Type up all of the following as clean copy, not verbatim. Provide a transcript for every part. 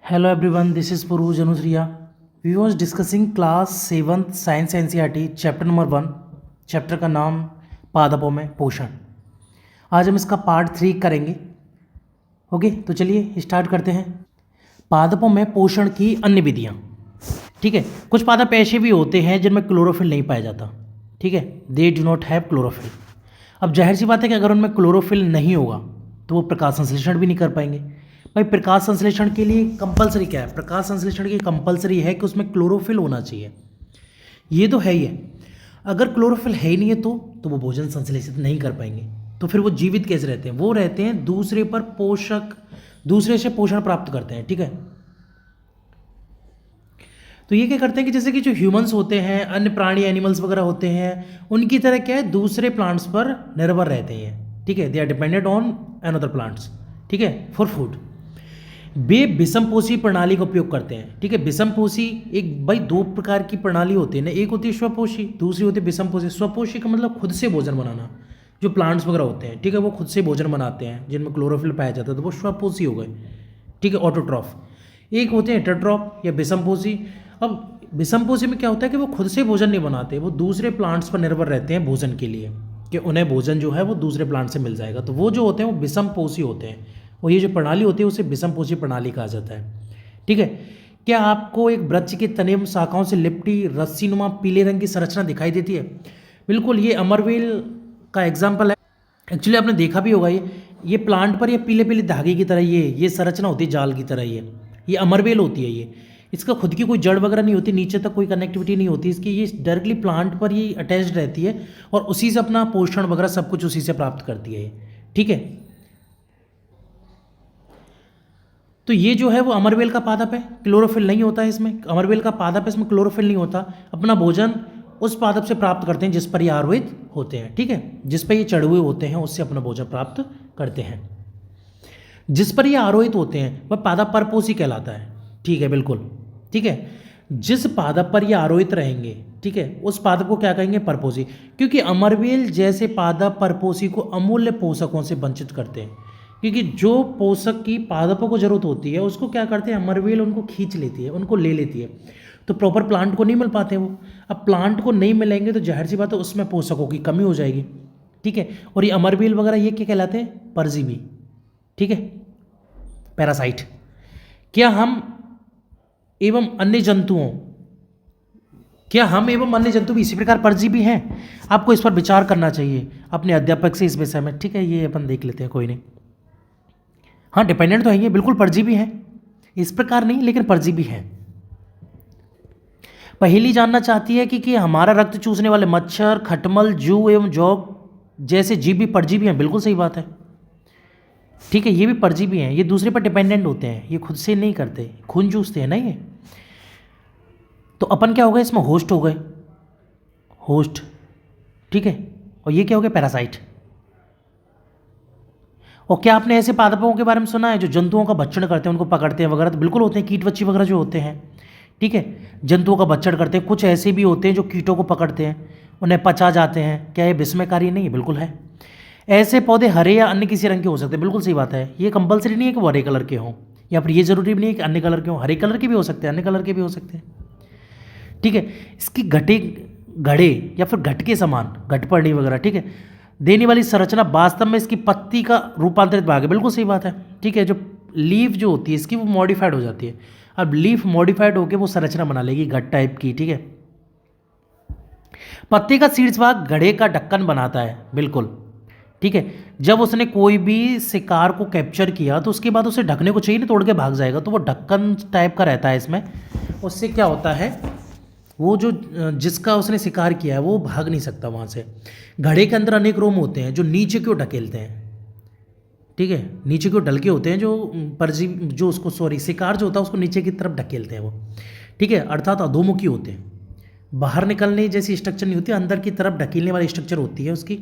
Hello everyone, this is Puru Janusriya. We was discussing class 7th science NCERT chapter number 1। Chapter का नाम पादपों में पोषण। आज हम इसका पार्ट 3 करेंगे। ओके, तो चलिए स्टार्ट करते हैं। पादपों में पोषण की अन्य विधियाँ। ठीक है, कुछ पादप ऐसे भी होते हैं जिनमें क्लोरोफिल नहीं पाया जाता। ठीक है, they do not have chlorophyll. अब जाहिर सी बात है कि अगर उनमें क्लोरोफिल नहीं होगा तो वो प्रकाश संश्लेषण भी नहीं कर पाएंगे। भाई प्रकाश संश्लेषण के लिए कंपलसरी क्या है? प्रकाश संश्लेषण की कंपलसरी है कि उसमें क्लोरोफिल होना चाहिए। ये तो है ही है। अगर क्लोरोफिल है ही नहीं है तो वो भोजन संश्लेषित नहीं कर पाएंगे। तो फिर वो जीवित कैसे रहते हैं? वो रहते हैं दूसरे से पोषण प्राप्त करते हैं। ठीक है, तो ये क्या करते हैं कि जैसे कि जो ह्यूमंस होते हैं, अन्य प्राणी एनिमल्स वगैरह होते हैं, उनकी तरह क्या है, दूसरे प्लांट्स पर निर्भर रहते हैं। ठीक है, they are dependent on another plants. ठीक है, फॉर फूड। वे विषमपोषी प्रणाली का उपयोग करते हैं। ठीक है, विषमपोषी एक भाई दो प्रकार की प्रणाली होती है ना, एक होती है स्वपोषी, दूसरी होती है विषमपोषी। स्वपोषी का मतलब खुद से भोजन बनाना। जो प्लांट्स वगैरह होते हैं, ठीक है, वो खुद से भोजन बनाते हैं जिनमें क्लोरोफिल पाया जाता है, तो वो स्वपोषी हो गए। ठीक है, ऑटोट्रॉफ। एक होते हैं हेटेरोट्रॉफ या विषमपोषी। अब विषमपोषी में क्या होता है कि वो खुद से भोजन नहीं बनाते, वो दूसरे प्लांट्स पर निर्भर रहते हैं भोजन के लिए, कि उन्हें भोजन जो है वो दूसरे प्लांट से मिल जाएगा। तो वो जो होते हैं वो विषमपोषी होते हैं, और ये जो प्रणाली होती है उसे विषमपोषी प्रणाली कहा जाता है। ठीक है, क्या आपको एक वृक्ष के तने एवं शाखाओं से लिपटी रस्सीनुमा पीले रंग की संरचना दिखाई देती है? बिल्कुल, ये अमरवेल का एग्जाम्पल है। एक्चुअली आपने देखा भी होगा, ये प्लांट पर ये पीले पीले धागे की तरह ये संरचना होती है, जाल की तरह। ये अमरवेल होती है। ये इसका खुद की कोई जड़ वगैरह नहीं होती, नीचे तक कोई कनेक्टिविटी नहीं होती इसकी। ये डायरेक्टली प्लांट पर ही अटैच्ड रहती है और उसी से अपना पोषण वगैरह सब कुछ उसी से प्राप्त करती है। ठीक है, तो ये जो है वो अमरवेल का पादप है। क्लोरोफिल नहीं होता है इसमें। अमरवेल का पादप है, इसमें क्लोरोफिल नहीं होता। अपना भोजन उस पादप से प्राप्त करते हैं जिस पर ये आरोहित होते हैं। ठीक है, जिस पर ये चढ़े हुए होते हैं उससे अपना भोजन प्राप्त करते हैं। जिस पर ये आरोहित होते हैं वह पादप परपोषी कहलाता है। ठीक है, बिल्कुल ठीक है। जिस पादप पर ये आरोहित रहेंगे, ठीक है, उस पादप को क्या कहेंगे? परपोषी। क्योंकि अमरवेल जैसे पादप परपोषी को अमूल्य पोषकों से वंचित करते हैं। क्योंकि जो पोषक की पादपों को जरूरत होती है उसको क्या करते हैं, अमरवेल उनको खींच लेती है, उनको ले लेती है। तो प्रॉपर प्लांट को नहीं मिल पाते वो। अब प्लांट को नहीं मिलेंगे तो जाहिर सी बात है उसमें पोषकों की कमी हो जाएगी। ठीक है, और ये अमरवेल वगैरह ये क्या कहलाते हैं? परजीवी। ठीक है, पैरासाइट। क्या हम एवं अन्य जंतु भी इसी प्रकार परजीवी हैं? आपको इस पर विचार करना चाहिए अपने अध्यापक से इस विषय में। ठीक है, ये अपन देख लेते हैं, कोई नहीं। हाँ, डिपेंडेंट तो है, ये बिल्कुल परजीवी है, इस प्रकार नहीं लेकिन परजीवी है। पहेली जानना चाहती है कि हमारा रक्त चूसने वाले मच्छर, खटमल, जू एवं जौग जैसे जीव भी परजीवी हैं। बिल्कुल सही बात है। ठीक है, ये भी परजीवी हैं, ये दूसरे पर डिपेंडेंट होते हैं, ये खुद से नहीं करते, खून चूसते हैं ना ये। तो अपन क्या हो गए इसमें? होस्ट हो गए, होस्ट। ठीक है, और ये क्या हो गया? पैरासाइट। और क्या आपने ऐसे पादपों के बारे में सुना है जो जंतुओं का भक्षण करते हैं, उनको पकड़ते हैं वगैरह? तो बिल्कुल होते हैं, कीटवच्छी वगैरह जो होते हैं। ठीक है, जंतुओं का भक्षण करते हैं। कुछ ऐसे भी होते हैं जो कीटों को पकड़ते हैं, उन्हें पचा जाते हैं। क्या ये विस्मयकारी नहीं है? बिल्कुल है। ऐसे पौधे हरे या अन्य किसी रंग के हो सकते हैं। बिल्कुल सही बात है, ये कंपलसरी नहीं है कि वो हरे कलर के हों, या फिर ये जरूरी भी नहीं है कि अन्य कलर के हों। हरे कलर के भी हो सकते हैं, अन्य कलर के भी हो सकते हैं। ठीक है, इसकी घड़े या फिर घट के समान, घटपर्णी वगैरह, ठीक है, देने वाली संरचना वास्तव में इसकी पत्ती का रूपांतरित भाग है। बिल्कुल सही बात है। ठीक है, जो लीफ जो होती है इसकी वो मॉडिफाइड हो जाती है। अब लीफ मॉडिफाइड होकर वो संरचना बना लेगी घट टाइप की। ठीक है, पत्ते का शीर्ष भाग घड़े का ढक्कन बनाता है। बिल्कुल ठीक है, जब उसने कोई भी शिकार को कैप्चर किया तो उसके बाद उसे ढकने को चाहिए, नहीं तोड़ के भाग जाएगा, तो वो ढक्कन टाइप का रहता है इसमें। उससे क्या होता है, वो जो जिसका उसने शिकार किया है वो भाग नहीं सकता वहाँ से। घड़े के अंदर अनेक रोम होते हैं जो नीचे की ओर ढकेलते हैं। ठीक है, नीचे की ओर ढलके होते हैं, जो परजीवी जो उसको शिकार जो होता है उसको नीचे की तरफ ढकेलते हैं वो। ठीक है, अर्थात अधोमुखी होते हैं, बाहर निकलने जैसी स्ट्रक्चर नहीं होती, अंदर की तरफ ढकेलने वाली स्ट्रक्चर होती है उसकी।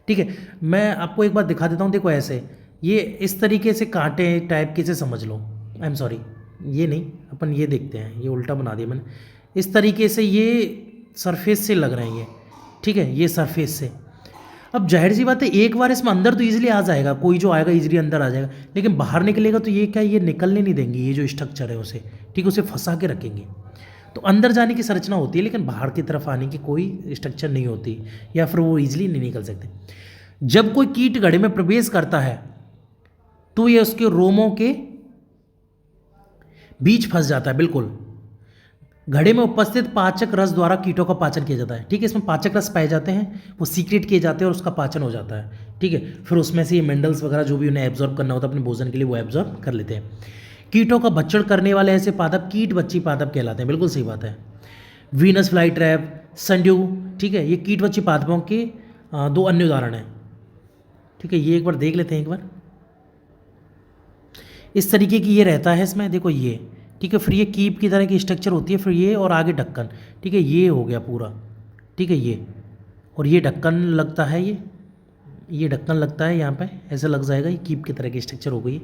ठीक है, मैं आपको एक बार दिखा देता हूँ। देखो ऐसे, ये इस तरीके से कांटे टाइप के से समझ लो। आई एम सॉरी, ये नहीं, अपन ये देखते हैं, ये उल्टा बना दिया मैंने। इस तरीके से ये सरफेस से लग रहे हैं ये। ठीक है, ये सरफेस से। अब जाहिर सी बात है एक बार इसमें अंदर तो ईजिली आ जाएगा, कोई जो आएगा ईजिली अंदर आ जाएगा, लेकिन बाहर निकलेगा तो ये क्या, ये निकलने नहीं देंगे, ये जो स्ट्रक्चर है उसे, ठीक है, उसे फंसा के रखेंगे। तो अंदर जाने की संरचना होती है लेकिन बाहर की तरफ आने की कोई स्ट्रक्चर नहीं होती, या फिर वो ईजिली नहीं निकल सकते। जब कोई कीट घड़े में प्रवेश करता है तो ये उसके रोमों के बीच फंस जाता है। बिल्कुल, घड़े में उपस्थित पाचक रस द्वारा कीटों का पाचन किया जाता है। ठीक है, इसमें पाचक रस पाए जाते हैं, वो सीक्रेट किए जाते हैं और उसका पाचन हो जाता है। ठीक है, फिर उसमें से ये मिनरल्स वगैरह जो भी उन्हें एब्जॉर्ब करना होता है अपने भोजन के लिए, वो एब्जॉर्ब कर लेते हैं। कीटों का भक्षण करने वाले ऐसे पादप कीट बच्ची पादप कहलाते हैं। बिल्कुल सही बात है। वीनस फ्लाई ट्रैप, संड्यू, ठीक है, ये कीट बच्ची पादपों के दो अन्य उदाहरण हैं। ठीक है, ये एक बार देख लेते हैं एक बार। इस तरीके की ये रहता है इसमें, देखो ये, ठीक है, फिर ये कीप की तरह की स्ट्रक्चर होती है, फिर ये और आगे ढक्कन। ठीक है, ये हो गया पूरा, ठीक है, ये और ये ढक्कन लगता है, ये ढक्कन लगता है यहाँ पे, ऐसे लग जाएगा, ये कीप की तरह की स्ट्रक्चर हो गई।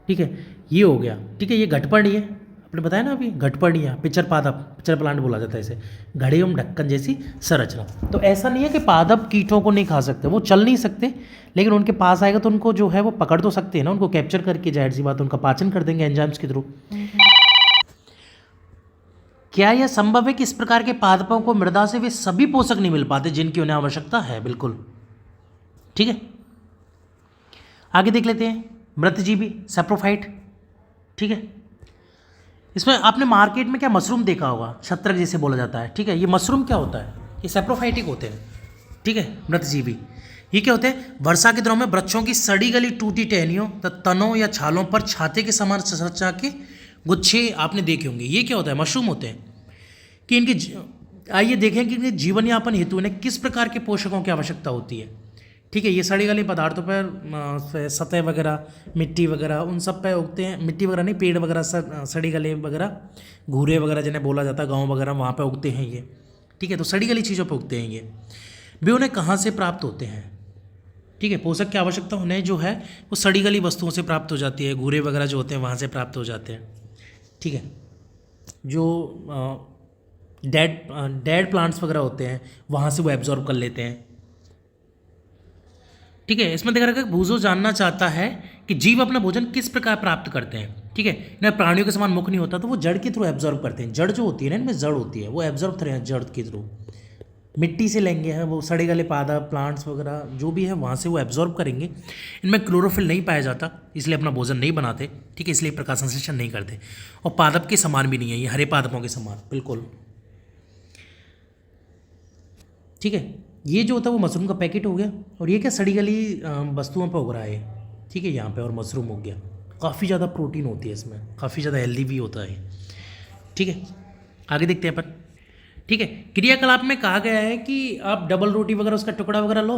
ठीक है, ये हो गया। ठीक है, ये घटपर्णी है, आपने बताया ना अभी, घटपर्णी है, पिचर पादप, पिचर प्लांट बोला जाता है इसे, घड़े एवं ढक्कन जैसी संरचना। तो ऐसा नहीं है कि पादप कीटों को नहीं खा सकते, वो चल नहीं सकते, लेकिन उनके पास आएगा तो उनको जो है वो पकड़ तो सकते हैं ना, उनको कैप्चर करके जाहिर सी बात उनका पाचन कर देंगे एंजाइम्स के थ्रू। क्या यह संभव है कि इस प्रकार के पादपों को मृदा से वे सभी पोषक नहीं मिल पाते जिनकी उन्हें आवश्यकता है? बिल्कुल, ठीक है। आगे देख लेते हैं मृतजीवी सैप्रोफाइट। ठीक है, इसमें आपने मार्केट में क्या मशरूम देखा होगा, छत्रक जैसे बोला जाता है। ठीक है, ये मशरूम क्या होता है, ये सैप्रोफाइटिक होते हैं। ठीक है, मृतजीवी ये क्या होते हैं, वर्षा के दिनों में वृक्षों की सड़ी गली टूटी टहनियों तनों या छालों पर छाते के समान संरचना के गुच्छे आपने देखे होंगे। ये क्या होता है, मशरूम होते हैं। कि इनके आइए देखें कि इनके जीवन यापन हेतु इन्हें किस प्रकार के पोषकों की आवश्यकता होती है। ठीक है, ये सड़ी गली पदार्थों पर सतह वगैरह, मिट्टी वगैरह, उन सब पे उगते हैं। मिट्टी वगैरह नहीं, पेड़ वगैरह, सड़ी गली वगैरह, घूरे वगैरह जिन्हें बोला जाता है, गाँव वगैरह, वहाँ पर उगते हैं ये। ठीक है, तो सड़ी गली चीज़ों पर उगते हैं ये। वे उन्हें कहाँ से प्राप्त होते हैं? ठीक है, पोषक की आवश्यकता उन्हें जो है वो सड़ी गली वस्तुओं से प्राप्त हो जाती है, घूरे वगैरह जो होते हैं वहाँ से प्राप्त हो जाते हैं। ठीक है, जो डेड प्लांट्स वगैरह होते हैं वहाँ से वो एब्जॉर्ब कर लेते हैं। ठीक है, इसमें देखा रखा बूजो जानना चाहता है कि जीव अपना भोजन किस प्रकार प्राप्त करते हैं। ठीक है, इन्हें प्राणियों के समान मुख नहीं होता, तो वो जड़ के थ्रू एब्जॉर्ब करते हैं। जड़ जो होती है ना, इनमें जड़ होती है, वो एब्जॉर्ब करें जड़ के थ्रू, मिट्टी से लेंगे हैं वो, सड़े गले पादप, प्लांट्स वगैरह जो भी है वहाँ से वो एब्जॉर्ब करेंगे। इनमें क्लोरोफिल नहीं पाया जाता, इसलिए अपना भोजन नहीं बनाते। ठीक है, इसलिए प्रकाश संश्लेषण नहीं करते, और पादप के समान भी नहीं है ये, हरे पादपों के समान बिल्कुल। ठीक है, ये जो होता है वो मशरूम का पैकेट हो गया, और ये क्या सड़ी गली वस्तुओं पर उग रहा है। ठीक है, यहाँ पे और मशरूम हो गया। काफ़ी ज़्यादा प्रोटीन होती है इसमें, काफ़ी ज़्यादा हेल्दी भी होता है। ठीक है, आगे देखते हैं अपन। ठीक है, क्रियाकलाप में कहा गया है कि आप डबल रोटी वगैरह उसका टुकड़ा वगैरह लो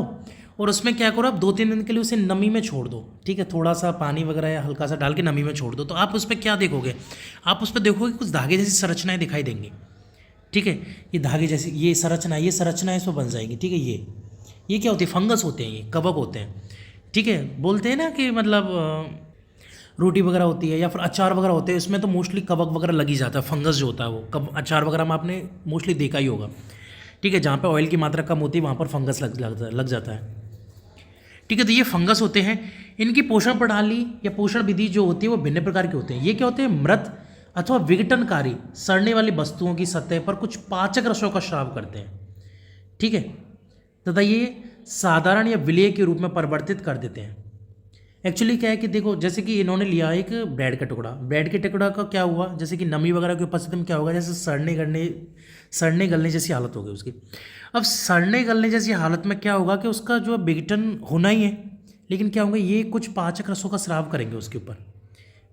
और उसमें क्या करो, आप 2-3 दिन के लिए उसे नमी में छोड़ दो। ठीक है, थोड़ा सा पानी वगैरह या हल्का सा डाल के नमी में छोड़ दो, तो आप उस पर क्या देखोगे, आप उस पर देखोगे कुछ धागे जैसी संरचनाएं दिखाई देंगी। ठीक है, ये धागे जैसी ये संरचना इसमें बन जाएगी। ठीक है, ये क्या होती है, फंगस होते हैं, ये कवक होते हैं। ठीक है, बोलते हैं ना कि मतलब रोटी वगैरह होती है या फिर अचार वगैरह होते हैं, इसमें तो मोस्टली कवक वगैरह लग ही जाता है, फंगस जो होता है वो अचार वगैरह में आपने मोस्टली देखा ही होगा। ठीक है, जहाँ पे ऑयल की मात्रा कम होती है वहाँ पर फंगस लग जाता है। ठीक है, तो ये फंगस होते हैं। इनकी पोषण प्रणाली या पोषण विधि जो होती है वो भिन्न प्रकार के होते हैं। ये क्या होते हैं, मृत अथवा विघटनकारी सड़ने वाली वस्तुओं की सतह पर कुछ पाचक रसों का स्राव करते हैं। ठीक है, तथा ये साधारण या विलेय के रूप में परिवर्तित कर देते हैं। एक्चुअली क्या है कि देखो, जैसे कि इन्होंने लिया एक ब्रेड का टुकड़ा, ब्रेड के टुकड़ा का क्या हुआ, जैसे कि नमी वगैरह की उपस्थिति में क्या होगा, जैसे सड़ने गलने जैसी हालत हो गई उसकी। अब सड़ने गलने जैसी हालत में क्या होगा कि उसका जो विघटन होना ही है, लेकिन क्या होगा, ये कुछ पाचक रसों का स्राव करेंगे उसके ऊपर।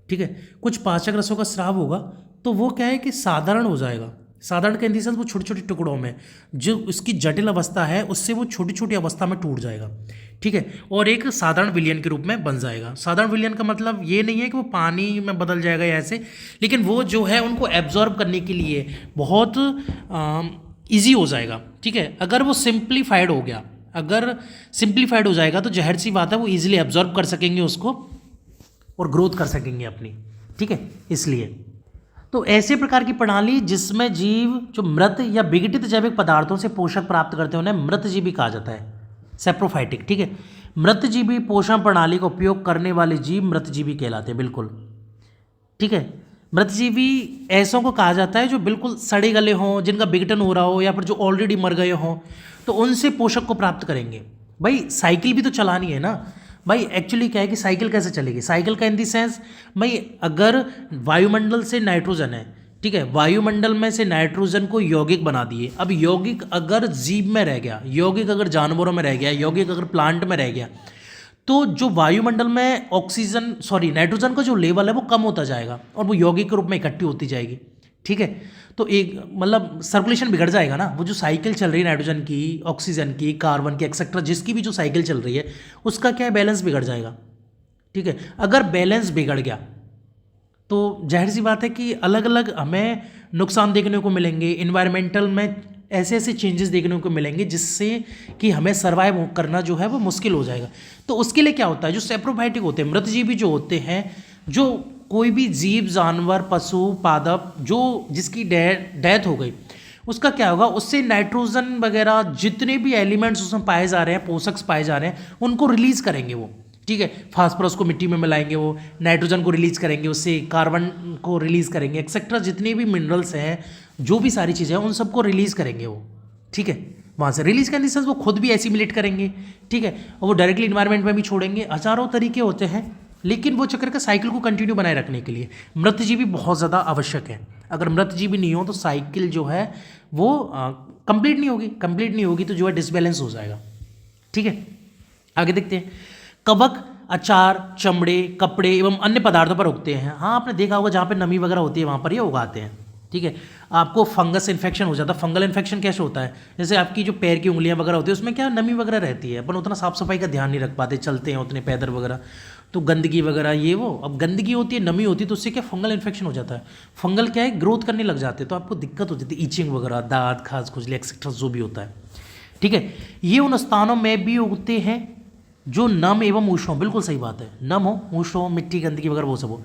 ठीक है, कुछ पाचक रसों का स्राव होगा तो वो क्या है कि साधारण हो जाएगा। साधारण के इन वो छोटे छोटे टुकड़ों में, जो उसकी जटिल अवस्था है उससे वो छोटी छोटी अवस्था में टूट जाएगा। ठीक है, और एक साधारण विलयन के रूप में बन जाएगा। साधारण विलयन का मतलब ये नहीं है कि वो पानी में बदल जाएगा या ऐसे, लेकिन वो जो है उनको एब्जॉर्ब करने के लिए बहुत ईजी हो जाएगा। ठीक है, अगर वो सिंप्लीफाइड हो गया, अगर सिंप्लीफाइड हो जाएगा तो जहर सी बात है वो ईजिली एब्जॉर्ब कर सकेंगे उसको और ग्रोथ कर सकेंगे अपनी। ठीक है, इसलिए तो ऐसे प्रकार की प्रणाली जिसमें जीव जो मृत या विघटित जैविक पदार्थों से पोषक प्राप्त करते हैं उन्हें मृतजीवी कहा जाता है। सेप्रोफाइटिक, ठीक है। मृतजीवी पोषण प्रणाली का उपयोग करने वाले जीव मृतजीवी कहलाते हैं, बिल्कुल, ठीक है। मृतजीवी ऐसों को कहा जाता है जो बिल्कुल सड़े गले हों, जिनका विघटन हो रहा हो, या फिर जो ऑलरेडी मर गए हों, तो उनसे पोषक को प्राप्त करेंगे। भाई साइकिल भी तो चलानी है ना भाई। एक्चुअली क्या है कि साइकिल कैसे चलेगी, साइकिल का इन दी सेंस भाई, अगर वायुमंडल से नाइट्रोजन है, ठीक है, वायुमंडल में से नाइट्रोजन को यौगिक बना दिए। अब यौगिक अगर जीव में रह गया, यौगिक अगर जानवरों में रह गया, यौगिक अगर प्लांट में रह गया, तो जो वायुमंडल में ऑक्सीजन सॉरी नाइट्रोजन का जो लेवल है वो कम होता जाएगा और वो यौगिक के रूप में इकट्ठी होती जाएगी, ठीक है। तो एक मतलब सर्कुलेशन बिगड़ जाएगा ना। वो जो साइकिल चल रही है नाइट्रोजन की, ऑक्सीजन की, कार्बन की, एक्सेट्रा, जिसकी भी जो साइकिल चल रही है उसका क्या है, बैलेंस बिगड़ जाएगा, ठीक है। अगर बैलेंस बिगड़ गया तो जाहिर सी बात है कि अलग अलग हमें नुकसान देखने को मिलेंगे, इन्वायरमेंटल में ऐसे ऐसे चेंजेस देखने को मिलेंगे जिससे कि हमें सर्वाइव करना जो है वो मुश्किल हो जाएगा। तो उसके लिए क्या होता है, जो सेप्रोफाइटिक होते हैं, मृतजीवी जो होते हैं, जो कोई भी जीव, जानवर, पशु, पादप जो जिसकी डेथ हो गई, उसका क्या होगा, उससे नाइट्रोजन वगैरह जितने भी एलिमेंट्स उसमें पाए जा रहे हैं, पोषक पाए जा रहे हैं, उनको रिलीज करेंगे वो, ठीक है। फास्फोरस को मिट्टी में मिलाएंगे, वो नाइट्रोजन को रिलीज करेंगे, उससे कार्बन को रिलीज करेंगे, एक्सेट्रा जितने भी मिनरल्स हैं, जो भी सारी चीज़ें हैं, उन सबको रिलीज करेंगे वो, ठीक है। वहाँ से रिलीज करने से वो खुद भी एसिमिलेट करेंगे, ठीक है, और वो डायरेक्टली इन्वायरमेंट में भी छोड़ेंगे। हजारों तरीके होते हैं, लेकिन वो चक्कर का साइकिल को कंटिन्यू बनाए रखने के लिए मृतजीवी बहुत ज़्यादा आवश्यक है। अगर मृतजीवी नहीं हो तो साइकिल जो है वो कंप्लीट नहीं होगी तो जो है डिसबैलेंस हो जाएगा, ठीक है। आगे देखते हैं। कवक अचार, चमड़े, कपड़े एवं अन्य पदार्थों पर उगते हैं। हाँ, आपने देखा होगा जहाँ पे नमी वगैरह होती है वहाँ पर ये उगाते हैं, ठीक है। आपको फंगस इन्फेक्शन हो जाता है। फंगल इन्फेक्शन कैसे होता है, जैसे आपकी जो पैर की उंगलियां वगैरह होती है उसमें क्या नमी वगैरह रहती है, अपन उतना साफ सफाई का ध्यान नहीं रख पाते, चलते हैं उतने पैदल वगैरह, तो गंदगी वगैरह ये वो, अब गंदगी होती है, नमी होती है, तो उससे क्या फंगल इन्फेक्शन हो जाता है। फंगल क्या है, ग्रोथ करने लग जाते हैं, तो आपको दिक्कत हो जाती है, ईचिंग वगैरह, दांत, खाज, खुजली एक्सेट्रा जो भी होता है, ठीक है। ये उन स्थानों में भी उगते हैं जो नम एवं उष्ण हो। बिल्कुल सही बात है, नम हो, उष्ण हो, मिट्टी, गंदगी वगैरह वो सब हो।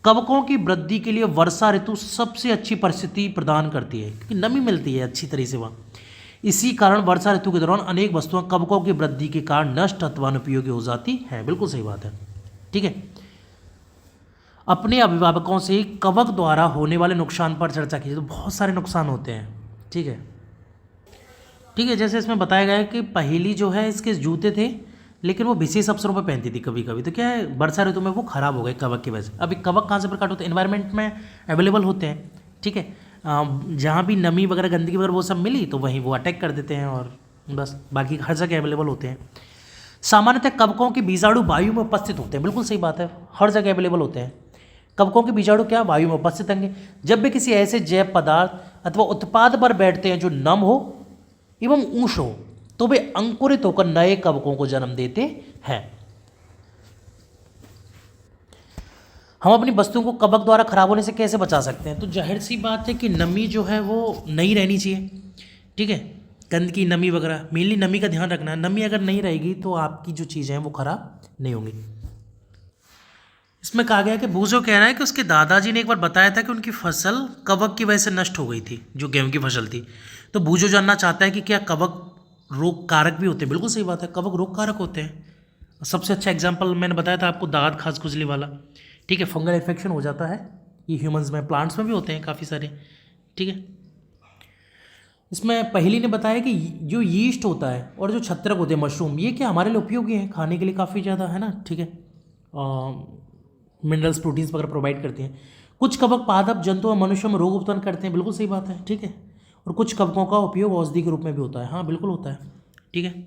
कवकों की वृद्धि के लिए वर्षा ऋतु सबसे अच्छी परिस्थिति प्रदान करती है, क्योंकि नमी मिलती है अच्छी तरह से वहाँ। इसी कारण वर्षा ऋतु के दौरान अनेक वस्तुएं कवकों की वृद्धि के कारण नष्ट अथवा अनुपयोगी हो जाती है। बिल्कुल सही बात है, ठीक है। अपने अभिभावकों से कवक द्वारा होने वाले नुकसान पर चर्चा कीजिए। तो बहुत सारे नुकसान होते हैं, ठीक है, ठीक है। जैसे इसमें बताया गया है कि पहेली जो है इसके जूते थे, लेकिन वो विशेष अवसरों पर पहनती थी कभी कभी, तो क्या है वर्षा ऋतु में वो खराब हो गए कवक की वजह से। अभी कवक कहाँ से प्रकट होते हैं, एनवायरनमेंट में अवेलेबल होते हैं, ठीक है। जहाँ भी नमी वगैरह, गंदगी वगैरह वो सब मिली तो वहीं वो अटैक कर देते हैं, और बस बाकी हर जगह अवेलेबल होते हैं। सामान्यतः कवकों के बीजाणु वायु में उपस्थित होते हैं। बिल्कुल सही बात है, हर जगह अवेलेबल होते हैं। कवकों के बीजाणु क्या वायु में उपस्थित होंगे जब वे किसी ऐसे जैव पदार्थ अथवा उत्पाद पर बैठते हैं जो नम हो एवं उष्ण हो, तो वे अंकुरित होकर नए कवकों को जन्म देते हैं। हम अपनी वस्तुओं को कवक द्वारा खराब होने से कैसे बचा सकते हैं, तो जाहिर सी बात है कि नमी जो है वो नहीं रहनी चाहिए, ठीक है। गंदगी, नमी वगैरह, मेनली नमी का ध्यान रखना है। नमी अगर नहीं रहेगी तो आपकी जो चीज़ें हैं वो खराब नहीं होंगी। इसमें कहा गया कि बूझो कह रहा है कि उसके दादाजी ने एक बार बताया था कि उनकी फसल कवक की वजह से नष्ट हो गई थी, जो गेहूं की फसल थी। तो बूझो जानना चाहता है कि क्या कवक रोग कारक भी होते हैं। बिल्कुल सही बात है, कवक रोग कारक होते हैं। सबसे अच्छा एग्जाम्पल मैंने बताया था आपको, दांत, खाज, खुजली वाला, ठीक है। फंगल इन्फेक्शन हो जाता है, ये ह्यूमंस में, प्लांट्स में भी होते हैं काफ़ी सारे, ठीक है। इसमें पहली ने बताया कि जो यीस्ट होता है और जो छत्रक होते हैं, मशरूम, ये क्या हमारे लिए उपयोगी हैं, खाने के लिए काफ़ी ज़्यादा, है ना, ठीक है। मिनरल्स, प्रोटीन्स वगैरह प्रोवाइड करते हैं। कुछ कवक पादप जंतु और मनुष्यों में रोग उत्पन्न करते हैं। बिल्कुल सही बात है, ठीक है। और कुछ कवकों का उपयोग औषधि के रूप में भी होता है। हाँ, बिल्कुल होता है, ठीक है।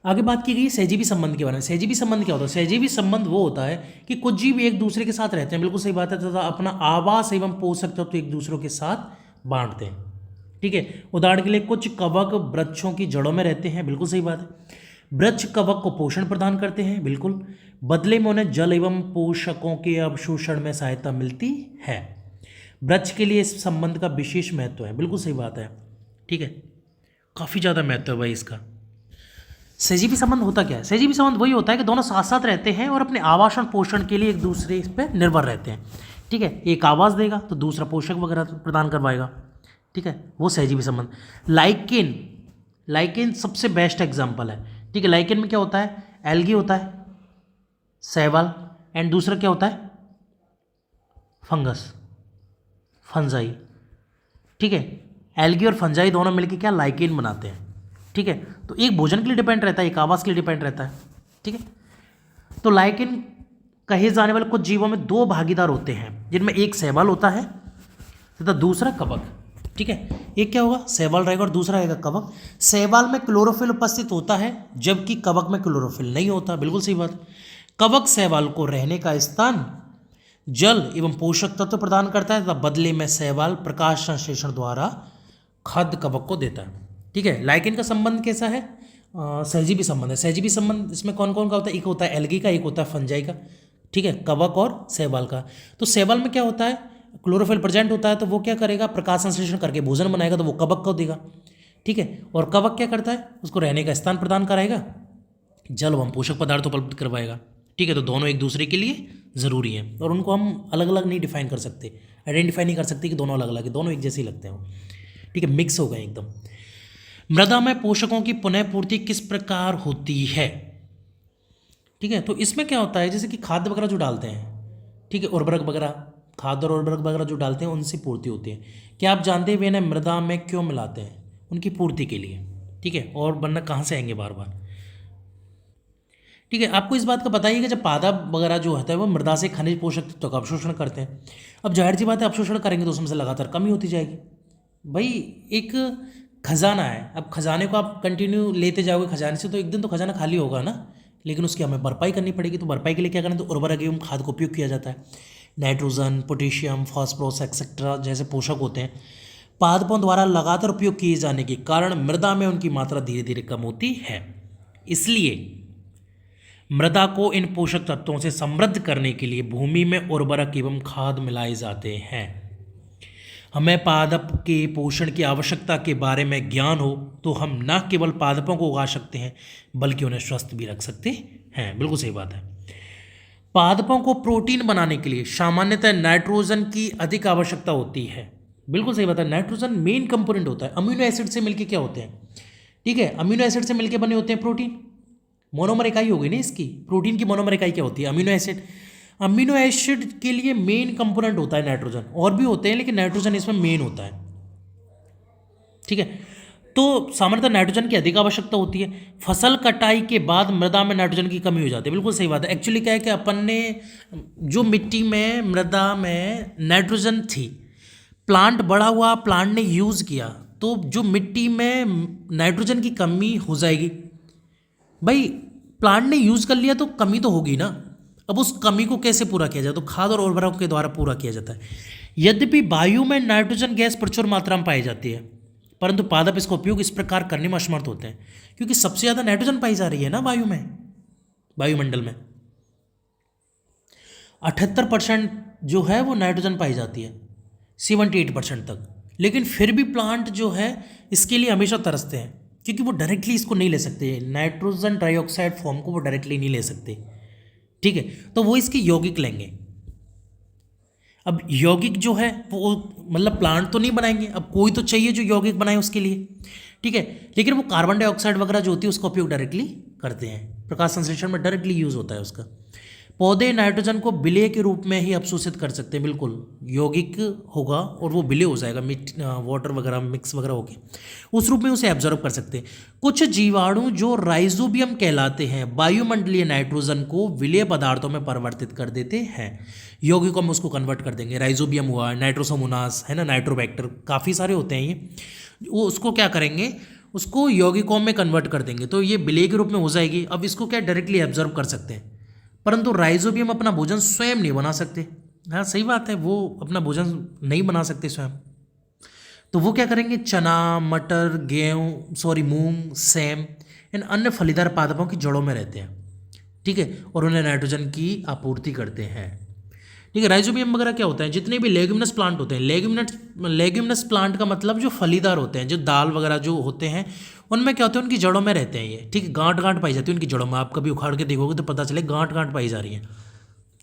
आगे बात की गई सहजीवी संबंध के बारे में। सहजीवी संबंध क्या होता है, सहजीवी संबंध वो होता है कि कुछ जीव एक दूसरे के साथ रहते हैं, बिल्कुल सही बात है, तथा अपना आवास एवं पोषक तत्व तो एक दूसरों के साथ बांटते हैं, ठीक है। उदाहरण के लिए कुछ कवक वृक्षों की जड़ों में रहते हैं, बिल्कुल सही बात है। वृक्ष कवक को पोषण प्रदान करते हैं, बिल्कुल। बदले में उन्हें जल एवं पोषकों के अवशोषण में सहायता मिलती है। वृक्ष के लिए इस संबंध का विशेष महत्व है, बिल्कुल सही बात है, ठीक है। काफ़ी ज़्यादा महत्व है भाई इसका। सहजीवी संबंध होता क्या है, सहजीवी संबंध वही होता है कि दोनों साथ साथ रहते हैं और अपने आवास और पोषण के लिए एक दूसरे इस पर निर्भर रहते हैं, ठीक है। एक आवास देगा तो दूसरा पोषक वगैरह प्रदान करवाएगा, ठीक है, वो सहजीवी संबंध। लाइकेन लाइकेन सबसे बेस्ट एग्जाम्पल है, ठीक है। लाइकेन में क्या होता है, एल्गी होता है, शैवाल, एंड दूसरा क्या होता है, फंगस, फंजाई, ठीक है। एल्गी और फंजाई दोनों मिलकर क्या लाइकेन बनाते हैं, ठीक है। तो एक भोजन के लिए डिपेंड रहता है, एक आवास के लिए डिपेंड रहता है, ठीक है। तो लाइकेन कहे जाने वाले कुछ जीवों में दो भागीदार होते हैं, जिनमें एक शैवाल होता है तथा दूसरा कवक, ठीक है। एक क्या होगा, शैवाल रहेगा और दूसरा रहेगा कवक। शैवाल में क्लोरोफिल उपस्थित होता है जबकि कवक में क्लोरोफिल नहीं होता, बिल्कुल सही बात। कवक शैवाल को रहने का स्थान, जल एवं पोषक तत्व प्रदान करता है तथा बदले में शैवाल प्रकाश संश्लेषण द्वारा खाद्य कवक को देता है, ठीक है। लाइकेन का संबंध कैसा है, सहजीवी संबंध है। सहजीवी संबंध इसमें कौन कौन का होता है, एक होता है एल्गी का, एक होता है फंजाई का, ठीक है, कवक और शैवाल का। तो शैवाल में क्या होता है, क्लोरोफिल प्रेजेंट होता है, तो वो क्या करेगा, प्रकाश संश्लेषण करके भोजन बनाएगा, तो वो कवक को देगा, ठीक है। और कवक क्या करता है, उसको रहने का स्थान प्रदान कराएगा, जल एवं पोषक पदार्थ उपलब्ध करवाएगा, ठीक है। तो दोनों एक दूसरे के लिए ज़रूरी है और उनको हम अलग अलग नहीं डिफाइन कर सकते, आइडेंटिफाई नहीं कर सकते कि दोनों अलग अलग है, दोनों एक जैसे ही लगते हैं, ठीक है, मिक्स हो गए एकदम। मृदा में पोषकों की पुनः पूर्ति किस प्रकार होती है, ठीक है। तो इसमें क्या होता है, जैसे कि खाद्य वगैरह जो डालते हैं, ठीक है, उर्वरक वगैरह, खाद और उर्वरक वगैरह जो डालते हैं उनसे पूर्ति होती है। क्या आप जानते हैं वे ना मृदा में क्यों मिलाते हैं, उनकी पूर्ति के लिए, ठीक है, और वरना कहाँ से आएंगे बार बार, ठीक है। आपको इस बात का पता ही है कि जब पादप वगैरह जो होता है वो मृदा से खनिज पोषक तत्वों का अवशोषण करते हैं। अब जाहिर सी बात है, अवशोषण करेंगे तो उसमें से लगातार कमी होती जाएगी। भाई एक खजाना है, अब खजाने को आप कंटिन्यू लेते जाओगे खजाने से, तो एक दिन तो खजाना खाली होगा ना, लेकिन उसकी हमें भरपाई करनी पड़ेगी। तो भरपाई के लिए क्या करें, तो उर्वरक एवं खाद का उपयोग किया जाता है। नाइट्रोजन, पोटेशियम, फॉस्फोरस एक्सेट्रा जैसे पोषक होते हैं, पादपों द्वारा लगातार उपयोग किए जाने के कारण मृदा में उनकी मात्रा धीरे धीरे कम होती है। इसलिए मृदा को इन पोषक तत्वों से समृद्ध करने के लिए भूमि में उर्वरक एवं खाद मिलाए जाते हैं। हमें पादप के पोषण की आवश्यकता के बारे में ज्ञान हो तो हम न केवल पादपों को उगा सकते हैं बल्कि उन्हें स्वस्थ भी रख सकते हैं, बिल्कुल सही बात है। पादपों को प्रोटीन बनाने के लिए सामान्यतः नाइट्रोजन की अधिक आवश्यकता होती है, बिल्कुल सही बात है। नाइट्रोजन मेन कंपोनेंट होता है, अमीनो एसिड से मिलके क्या होते हैं, ठीक है, अमीनो एसिड से मिलके बने होते हैं प्रोटीन। मोनोमर इकाई हो गई ना इसकी, प्रोटीन की मोनोमर इकाई क्या होती है, अमीनो एसिड। अमीनो एसिड के लिए मेन कंपोनेंट होता है नाइट्रोजन, और भी होते हैं लेकिन नाइट्रोजन इसमें मेन होता है, ठीक है। तो सामान्यतः नाइट्रोजन की अधिक आवश्यकता होती है। फसल कटाई के बाद मृदा में नाइट्रोजन की कमी हो जाती है, बिल्कुल सही बात है। एक्चुअली क्या है कि अपन ने जो मिट्टी में, मृदा में नाइट्रोजन थी, प्लांट बड़ा हुआ, प्लांट ने यूज़ किया, तो जो मिट्टी में नाइट्रोजन की कमी हो जाएगी। भाई प्लांट ने यूज़ कर लिया तो कमी तो होगी ना। अब उस कमी को कैसे पूरा किया जाए, तो खाद और उर्वरकों के द्वारा पूरा किया जाता है। यद्यपि वायु में नाइट्रोजन गैस प्रचुर मात्रा में पाई जाती है, परंतु पादप इसका उपयोग इस प्रकार करने में असमर्थ होते हैं, क्योंकि सबसे ज़्यादा नाइट्रोजन पाई जा रही है ना वायु में, वायुमंडल में 78% जो है वो नाइट्रोजन पाई जाती है, 78% तक। लेकिन फिर भी प्लांट जो है इसके लिए हमेशा तरसते हैं, क्योंकि वो डायरेक्टली इसको नहीं ले सकते, नाइट्रोजन डाइऑक्साइड फॉर्म को वो डायरेक्टली नहीं ले सकते, ठीक है। तो वो इसके यौगिक लेंगे। अब यौगिक जो है वो मतलब प्लांट तो नहीं बनाएंगे, अब कोई तो चाहिए जो यौगिक बनाए उसके लिए, ठीक है। लेकिन वो कार्बन डाइऑक्साइड वगैरह जो होती है उसका उपयोग डायरेक्टली करते हैं, प्रकाश संश्लेषण में डायरेक्टली यूज होता है उसका। पौधे नाइट्रोजन को विलेय के रूप में ही अवशोषित कर सकते हैं, बिल्कुल यौगिक होगा और वो विलेय हो जाएगा, वाटर वगैरह मिक्स वगैरह होके उस रूप में उसे एब्जॉर्ब कर सकते हैं। कुछ जीवाणु जो राइजोबियम कहलाते हैं वायुमंडलीय नाइट्रोजन को विलेय पदार्थों में परिवर्तित कर देते हैं, यौगिकों में उसको कन्वर्ट कर देंगे। राइजोबियम हुआ, नाइट्रोसोमोनास है ना, नाइट्रोबैक्टर, काफ़ी सारे होते हैं ये, वो उसको क्या करेंगे, उसको यौगिकों में कन्वर्ट कर देंगे, तो ये विलेय के रूप में हो जाएगी। अब इसको क्या डायरेक्टली एब्जॉर्ब कर सकते हैं, परंतु राइजोबियम अपना भोजन स्वयं नहीं बना सकते। हाँ सही बात है, वो अपना भोजन नहीं बना सकते स्वयं, तो वो क्या करेंगे, चना, मटर, मूंग, सेम इन अन्य फलीदार पादपों की जड़ों में रहते हैं, ठीक है, और उन्हें नाइट्रोजन की आपूर्ति करते हैं, ठीक है। राइजोबियम वगैरह क्या होता है, जितने भी लेग्यूमिनस प्लांट होते हैं, लेग्यूमिनस प्लांट का मतलब जो फलीदार होते हैं, जो दाल वगैरह जो होते हैं, उनमें क्या होता है, उनकी जड़ों में रहते हैं ये, ठीक है। गांठ गांठ पाई जाती है उनकी जड़ों में, आप कभी उखाड़ के देखोगे तो पता चले गांठ गांठ पाई जा रही है,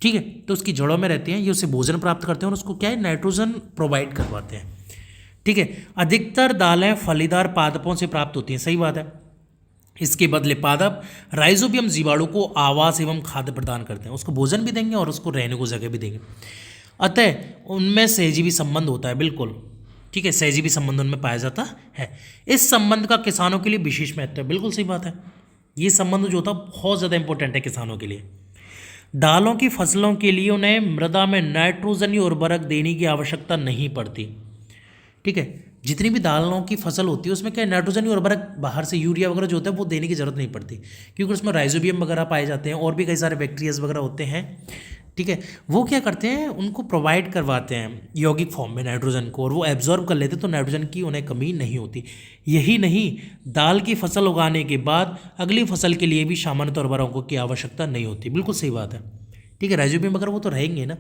ठीक है। तो उसकी जड़ों में रहते हैं, ये उससे भोजन प्राप्त करते हैं और उसको क्या है, नाइट्रोजन प्रोवाइड करवाते हैं, ठीक है। अधिकतर दालें फलीदार पादपों से प्राप्त होती हैं, सही बात है। इसके बदले पादप राइजोबियम जीवाणु को आवास एवं खाद्य प्रदान करते हैं, उसको भोजन भी देंगे और उसको रहने को जगह भी देंगे। अतः उनमें सहजीवी संबंध होता है, बिल्कुल ठीक है, सहजीवी संबंध उनमें पाया जाता है। इस संबंध का किसानों के लिए विशेष महत्व है, बिल्कुल सही बात है। ये संबंध जो होता है बहुत ज़्यादा इंपॉर्टेंट है किसानों के लिए। दालों की फसलों के लिए उन्हें मृदा में नाइट्रोजनी उर्वरक देने की आवश्यकता नहीं पड़ती, ठीक है। जितनी भी दालों की फसल होती है उसमें क्या नाइट्रोजन उर्वरक बाहर से यूरिया वगैरह जो होता है वो देने की जरूरत नहीं पड़ती, क्योंकि उसमें राइजोबियम वगैरह पाए जाते हैं और भी कई सारे बैक्टीरियाज वगैरह होते हैं, ठीक है। वो क्या करते हैं, उनको प्रोवाइड करवाते हैं यौगिक फॉर्म में नाइट्रोजन को, और वो एब्जॉर्ब कर लेते हैं, तो नाइट्रोजन की उन्हें कमी नहीं होती। यही नहीं, दाल की फसल उगाने के बाद अगली फसल के लिए भी सामान्य उर्वरकों की आवश्यकता नहीं होती, बिल्कुल सही बात है, ठीक है। राइजोबियम वगैरह वो तो रहेंगे ना,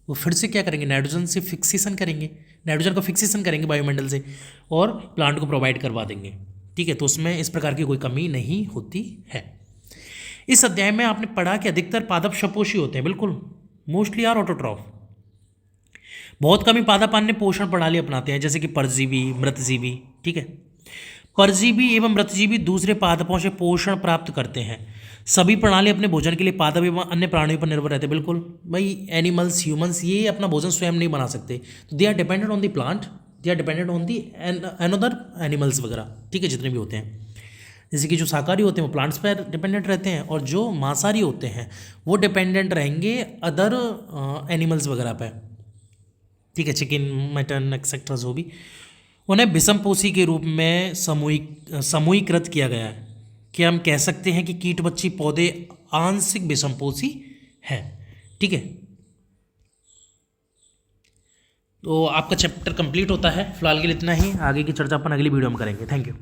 वो फिर से क्या करेंगे, नाइट्रोजन से फिक्सेशन करेंगे, नाइट्रोजन का फिक्सेशन करेंगे वायुमंडल से और प्लांट को प्रोवाइड करवा देंगे, ठीक है। तो उसमें इस प्रकार की कोई कमी नहीं होती है। इस अध्याय में आपने पढ़ा कि अधिकतर पादप सपोषी होते हैं, बिल्कुल, मोस्टली आर ऑटोट्रॉफ। बहुत कम ही पादप अन्य पोषण प्रणाली अपनाते हैं, जैसे कि परजीवी, मृतजीवी, ठीक है। परजीवी एवं मृतजीवी दूसरे पादपों से पोषण प्राप्त करते हैं। सभी प्रणाली अपने भोजन के लिए पादप एवं अन्य प्राणियों पर निर्भर रहते हैं, बिल्कुल भाई, एनिमल्स, ह्यूमंस ये अपना भोजन स्वयं नहीं बना सकते, तो they are dependent on the plant, they are dependent on the another animals वगैरह, ठीक है, जितने भी होते हैं। जैसे कि जो शाकाहारी होते हैं वो प्लांट्स पर डिपेंडेंट रहते हैं, और जो मांसाहारी होते हैं वो डिपेंडेंट रहेंगे अदर एनिमल्स वगैरह पे, ठीक है, चिकन, मटन एक्सेट्रा जो भी। उन्हें विषमपोषी के रूप में समूहीकृत किया गया है, कि हम कह सकते हैं कि कीटबच्ची पौधे आंशिक विषमपोषी हैं, ठीक है। तो आपका चैप्टर कंप्लीट होता है, फिलहाल के लिए इतना ही, आगे की चर्चा अपन अगली वीडियो में करेंगे। Thank you.